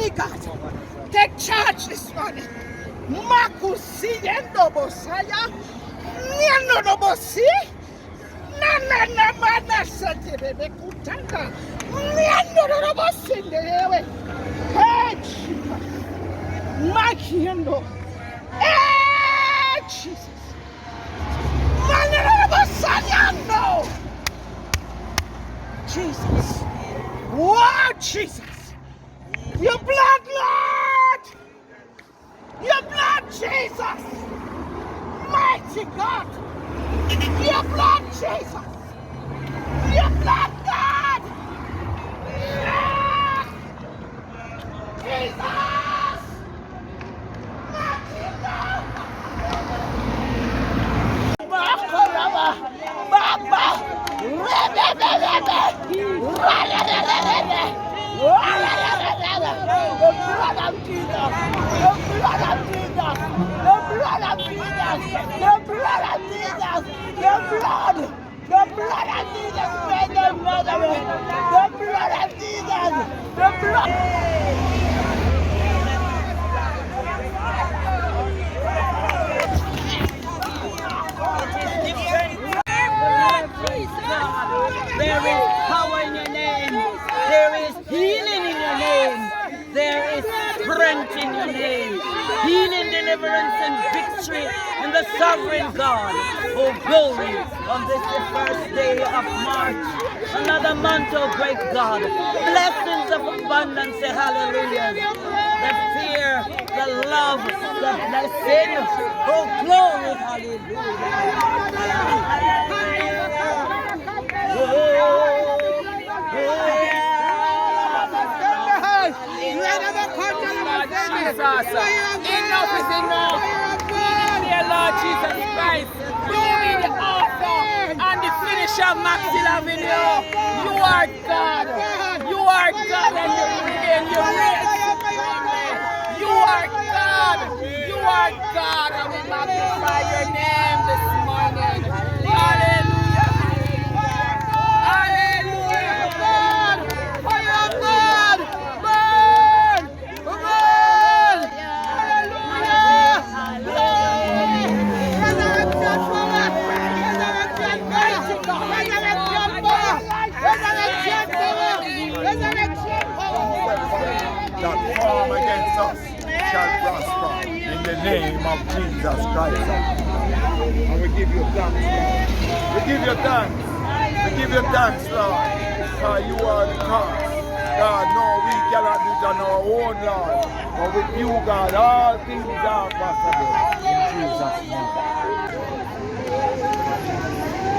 Mighty God, take charge this morning. Makusiyendo bosaya, nyano bosi, na mana sante be kutanga, nyano bosi ndewe. Hey Jesus, makiendo, hey Jesus, nyano bosaya no. Jesus, wow Jesus. Your blood, Lord! Your blood, Jesus! Mighty God! Your blood, Jesus! Your blood, God! Yeah! Jesus! Mighty God! Baba! The blood of Jesus! The blood of Jesus! The blood of Jesus! The blood of Jesus! The blood! The blood of Jesus made them murderers! The blood of Jesus! The blood! There is power in your name. There is healing in your name. There is strength in your name. Healing, deliverance, and victory in the sovereign God. Oh, glory on this the first day of March. Another month, oh great God. Blessings of abundance, hallelujah. The fear, the love, the blessing. Oh, glory, Jesus, enough is enough. Dear Lord Jesus Christ, you be the author and the finisher of Maxfield Avenue. You are God. You are God and you reign. You reign supremely. You are God. You are God, and we magnify your name this morning. Hallelujah. Hallelujah. God. Fire of God. Burn. Burn. Hallelujah. Resurrection power. Resurrection mighty God. Resurrection power. Resurrection power. Resurrection power. That form against us shall prosper in the name of Jesus Christ. And we give you thanks, Lord. We give you thanks. We give you thanks, Lord. For you are the cause. God, no, we cannot do it on our own, Lord. But with you, God, all things are possible.